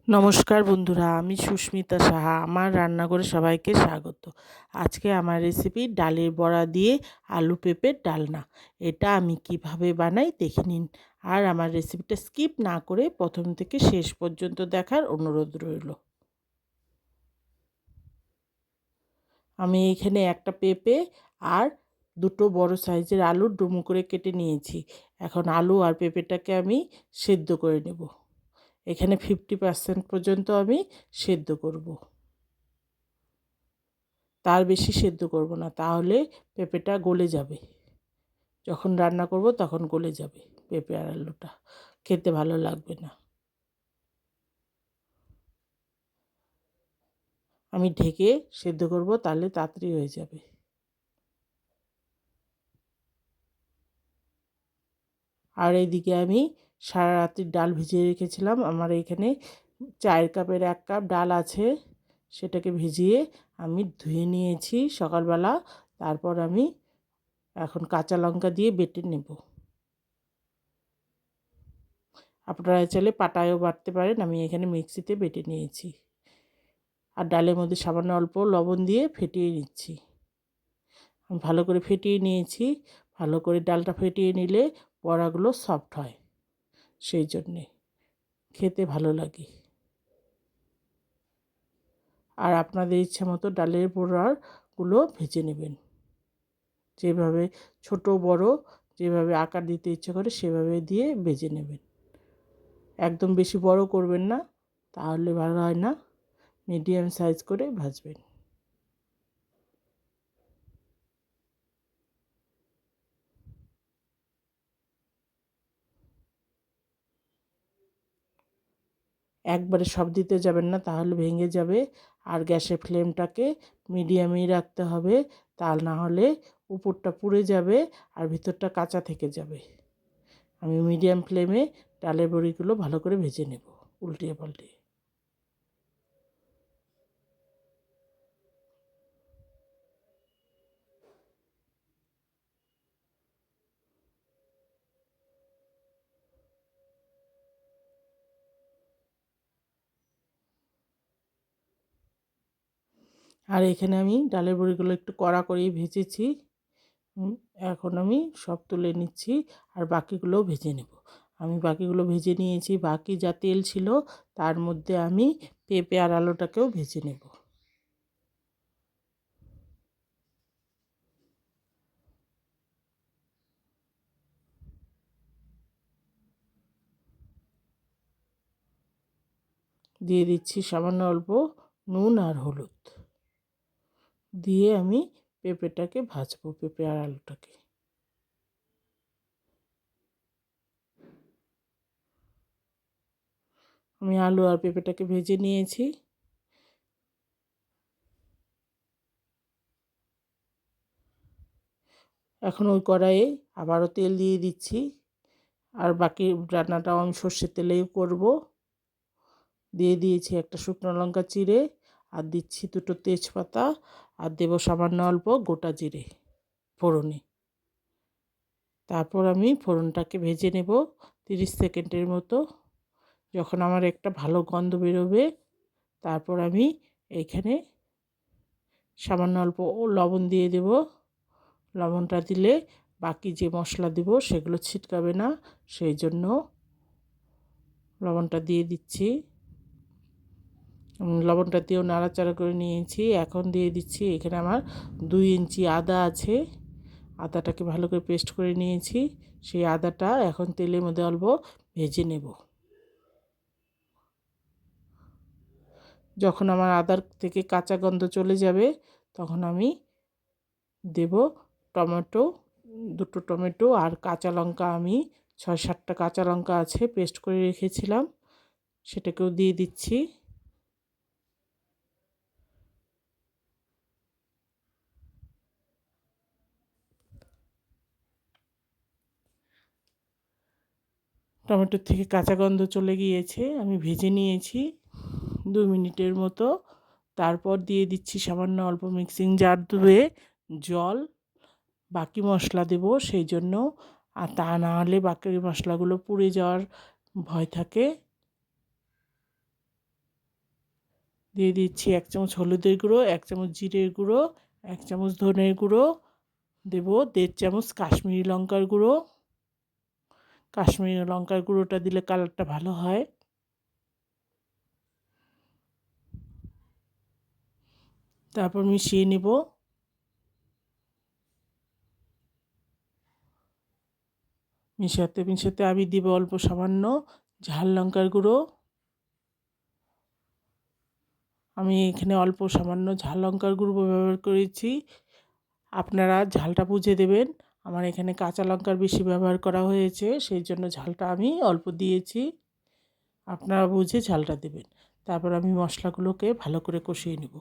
নমস্কার বন্ধুরা, আমি সুস্মিতা সাহা। আমার রান্নাঘরে সবাইকে স্বাগত। আজকে আমার রেসিপি ডালের বড়া দিয়ে আলু পেঁপের ডালনা। এটা আমি কিভাবে বানাই দেখে নিন। আর আমার রেসিপিটা স্কিপ না করে প্রথম থেকে শেষ পর্যন্ত দেখার অনুরোধ রইল। আমি এখানে একটা পেঁপে আর দুটো বড় সাইজের আলু ডুমো করে কেটে নিয়েছি। এখন আলু আর পেঁপেটাকে আমি সেদ্ধ করে নেব। এখানে 50% পর্যন্ত আমি সেদ্ধ করব। তার বেশি সেদ্ধ করব না, তাহলে পেঁপেটা গলে যাবে। যখন রান্না করব তখন গলে যাবে পেঁপে আর আলুটা, খেতে ভালো লাগবে না। আমি ঢেকে সেদ্ধ করব, তাহলে তাড়াতাড়ি হয়ে যাবে। আর এইদিকে আমি সারা রাত্রির ডাল ভিজিয়ে রেখেছিলাম। আমার এখানে 4 কাপের 1 কাপ ডাল আছে। সেটাকে ভিজিয়ে আমি ধুয়ে নিয়েছি সকালবেলা। তারপর আমি এখন কাঁচা লঙ্কা দিয়ে বেটে নেব। আপনারা চাইলে পাটায়ও বাটতে পারেন, আমি এখানে মিক্সিতে বেটে নিয়েছি। আর ডালের মধ্যে সামান্য অল্প লবণ দিয়ে ফেটিয়ে নিচ্ছি। আমি ভালো করে ফেটিয়ে নিয়েছি। ভালো করে ডালটা ফেটিয়ে নিলে বড়াগুলো সফট হয়, সেই জন্যে খেতে ভালো লাগে। আর আপনাদের ইচ্ছা মতো ডালের বড়াগুলো ভেজে নেবেন। যেভাবে ছোট বড় যেভাবে আকার দিতে ইচ্ছে করে সেভাবে দিয়ে ভেজে নেবেন। একদম বেশি বড় করবেন না, তাহলে ভালো হয় না। মিডিয়াম সাইজ করে ভাজবেন। একবারে সব দিতে যাবেন না, তাহলে ভেঙে যাবে। আর গ্যাসের ফ্লেমটাকে মিডিয়ামেই রাখতে হবে, তা না হলে উপরটা পুড়ে যাবে আর ভিতরটা কাঁচা থেকে যাবে। আমি মিডিয়াম ফ্লেমে ডালের বড়িগুলো ভালো করে ভেজে নেব, উল্টিয়ে পাল্টিয়ে। আর এখানে আমি ডালের বড়িগুলো একটু কড়া করেই ভেজেছি। এখন আমি সব তুলে নিচ্ছি আর বাকিগুলোও ভেজে নেব। আমি বাকিগুলো ভেজে নিয়েছি। বাকি যা তেল ছিল তার মধ্যে আমি পেঁপে আর আলুটাকেও ভেজে নেব। দিয়ে দিচ্ছি সামান্য অল্প নুন আর হলুদ। দিয়ে আমি পেঁপেটাকে ভাজবো, পেঁপে আর আলুটাকে। আমি আলু আর পেঁপেটাকে ভেজে নিয়েছি। এখন ওই কড়াইয়ে আবারও তেল দিয়ে দিচ্ছি। আর বাকি রান্নাটাও আমি সর্ষের তেলেই করব। দিয়ে দিয়েছি একটা শুকনো লঙ্কা চিড়ে, আর দিচ্ছি দুটো তেজপাতা, আর দেবো সামান্য অল্প গোটা জিরে ফোড়নে। তারপর আমি ফোড়নটাকে ভেজে নেব 30 সেকেন্ডের মতো। যখন আমার একটা ভালো গন্ধ বেরোবে, তারপর আমি এইখানে সামান্য অল্প লবণ দিয়ে দেব। লবণটা দিলে বাকি যে মশলা দেব সেগুলো ছিটকাবে না, সেই জন্য লবণটা দিয়ে দিচ্ছি। লবণটা দিয়েও নাড়াচাড়া করে নিয়েছি। এখন দিয়ে দিচ্ছি এখানে আমার 2 ইঞ্চি আদা আছে। আদাটাকে ভালো করে পেস্ট করে নিয়েছি। সেই আদাটা এখন তেলের মধ্যে অল্প ভেজে নেব। যখন আমার আদার থেকে কাঁচা গন্ধ চলে যাবে, তখন আমি দেব টমেটো, দুটো টমেটো আর কাঁচা লঙ্কা। আমি 6-7টা কাঁচা লঙ্কা আছে, পেস্ট করে রেখেছিলাম, সেটাকেও দিয়ে দিচ্ছি। টমেটোর থেকে কাঁচা গন্ধ চলে গিয়েছে, আমি ভেজে নিয়েছি 2 মিনিটের মতো। তারপর দিয়ে দিচ্ছি সামান্য অল্প মিক্সিং জার ধুয়ে জল। বাকি মশলা দেব সেই জন্য, আর তা না হলে বাকি মশলাগুলো পুড়ে যাওয়ার ভয় থাকে। দিয়ে দিচ্ছি 1 চামচ হলুদের গুঁড়ো, 1 চামচ জিরের গুঁড়ো, 1 চামচ ধনের গুঁড়ো, দেব 1.5 চামচ কাশ্মীরি লঙ্কার গুঁড়ো। কাশ্মীরি লঙ্কার গুঁড়োটা দিলে কালারটা ভালো হয়। তারপর মিশিয়ে নেব। মিশাতে মিশাতে আমি দিব অল্প সামান্য ঝাল লঙ্কার গুঁড়ো। আমি এখানে অল্প সামান্য ঝাল লঙ্কার গুঁড়ো ব্যবহার করেছি, আপনারা ঝালটা বুঝে দেবেন। আমার এখানে কাঁচা লঙ্কার বেশি ব্যবহার করা হয়েছে, সেই জন্য ঝালটা আমি অল্প দিয়েছি, আপনারা বুঝে ঝালটা দেবেন। তারপর আমি মশলাগুলোকে ভালো করে কষিয়ে নেব।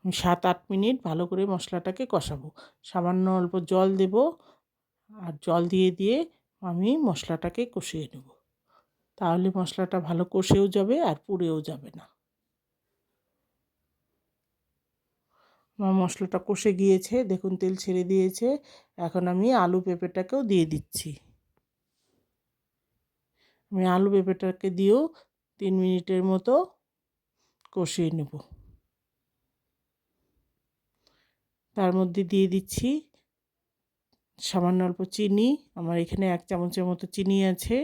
আমি 7-8 মিনিট ভালো করে মশলাটাকে কষাবো। সামান্য অল্প জল দেব, আর জল দিয়ে আমি মশলাটাকে কষিয়ে নেব। তাহলে মশলাটা ভালো কষেও যাবে আর পুড়েও যাবে না। আমার মশলাটা কষে গিয়েছে, দেখুন তেল ছেড়ে দিয়েছে। এখন আমি আলু পেঁপেটাকেও দিয়ে দিচ্ছি। আমি আলু পেঁপেটাকে দিয়েও 3 মিনিটের মতো কষিয়ে নেব। তার মধ্যে দিয়ে দিচ্ছি সামান্য অল্প চিনি। আমার এখানে 1 চামচের মতো চিনি আছে।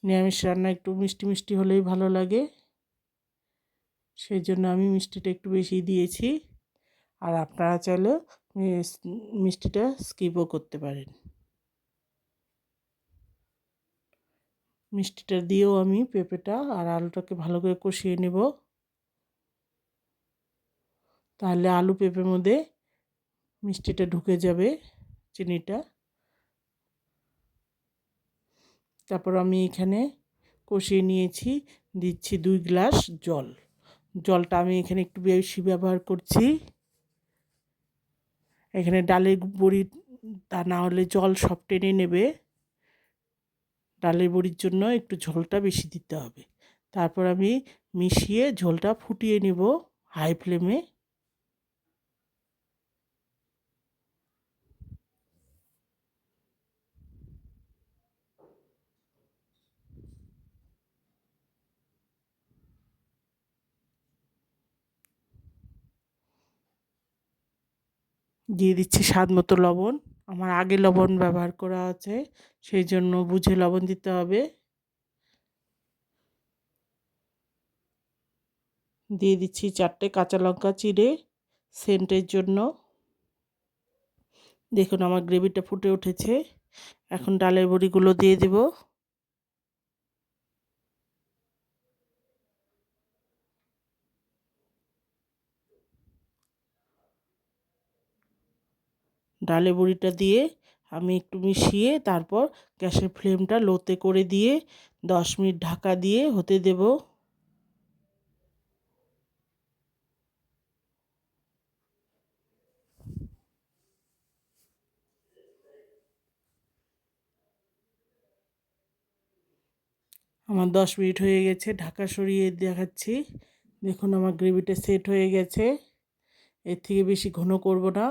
নিরামিষ রান্না একটু মিষ্টি মিষ্টি হলেই ভালো লাগে, সেই জন্য আমি মিষ্টিটা একটু বেশি দিয়েছি। আর আপনারা চাইলে মিষ্টিটা স্কিপও করতে পারেন। মিষ্টিটা দিয়েও আমি পেঁপেটা আর আলুটাকে ভালো করে কষিয়ে নেব। তাহলে আলু পেঁপের মধ্যে মিষ্টিটা ঢুকে যাবে, চিনিটা। তারপর আমি এখানে কষিয়ে নিয়েছি, দিচ্ছি 2 গ্লাস জল। জলটা আমি এখানে একটু বেশি ব্যবহার করছি। এখানে ডালের বড়ি তা না হলে জল সব টেনে নেবে, ডালের বড়ির জন্য একটু ঝোলটা বেশি দিতে হবে। তারপর আমি মিশিয়ে ঝোলটা ফুটিয়ে নেব হাই ফ্লেমে। দিয়ে দিচ্ছি স্বাদ মতো লবণ। আমার আগে লবণ ব্যবহার করা আছে, সেই জন্য বুঝে লবণ দিতে হবে। দিয়ে দিচ্ছি 4টে কাঁচা লঙ্কা চিড়ে সেন্টের জন্য। দেখুন আমার গ্রেভিটা ফুটে উঠেছে। এখন ডালের বড়িগুলো দিয়ে দেব। ডালের বড়িটা দিয়ে আমি একটু মিশিয়ে তারপর গ্যাসের ফ্লেমটা লোতে করে দিয়ে 10 মিনিট ঢাকা দিয়ে হতে দেব। আমার 10 মিনিট হয়ে গেছে, ঢাকা সরিয়ে দেখাচ্ছি। দেখুন আমার গ্রেভিটা সেট হয়ে গেছে। এর থেকে বেশি ঘন করব না,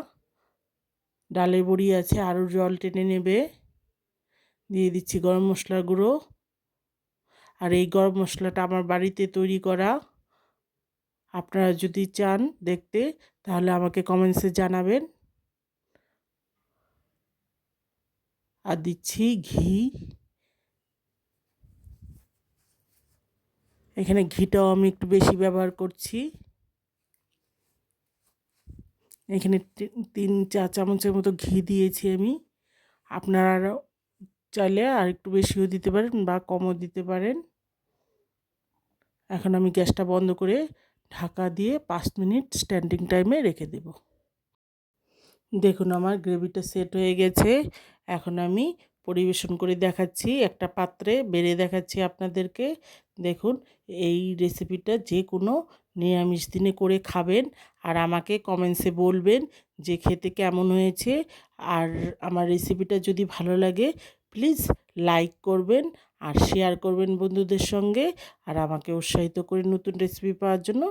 ডালের বড়ি আছে আরও জল টেনে নেবে। দিয়ে দিচ্ছি গরম মশলার গুঁড়ো। আর এই গরম মশলাটা আমার বাড়িতে তৈরি করা। আপনারা যদি চান দেখতে তাহলে আমাকে কমেন্টসে জানাবেন। আর দিচ্ছি ঘি। এখানে ঘিটাও আমি একটু বেশি ব্যবহার করছি। এখানে 3-4 চামচের মতো ঘি দিয়েছি আমি। আপনারা চাইলে আর একটু বেশিও দিতে পারেন বা কমও দিতে পারেন। এখন আমি গ্যাসটা বন্ধ করে ঢাকা দিয়ে 5 মিনিট স্ট্যান্ডিং টাইমে রেখে দেব। দেখুন আমার গ্রেভিটা সেট হয়ে গেছে। এখন আমি পরিবেশন করে দেখাচ্ছি, একটা পাত্রে বেড়ে দেখাচ্ছি আপনাদেরকে। দেখুন এই রেসিপিটা যে কোনো নিরামিষ দিনে করে খাবেন, আর আমাকে কমেন্টসে বলবেন যে খেতে কেমন হয়েছে। আর আমার রেসিপিটা যদি ভালো লাগে প্লিজ লাইক করবেন আর শেয়ার করবেন বন্ধুদের সঙ্গে। আর আমাকে উৎসাহিত করে নতুন রেসিপি পাওয়ার জন্য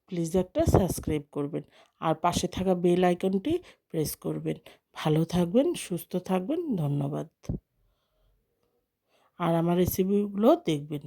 প্লিজ একটা সাবস্ক্রাইব করবেন, আর পাশে থাকা বেল আইকনটি প্রেস করবেন। ভালো থাকবেন, সুস্থ থাকবেন, ধন্যবাদ। আর আমার রেসিপিগুলো দেখবেন।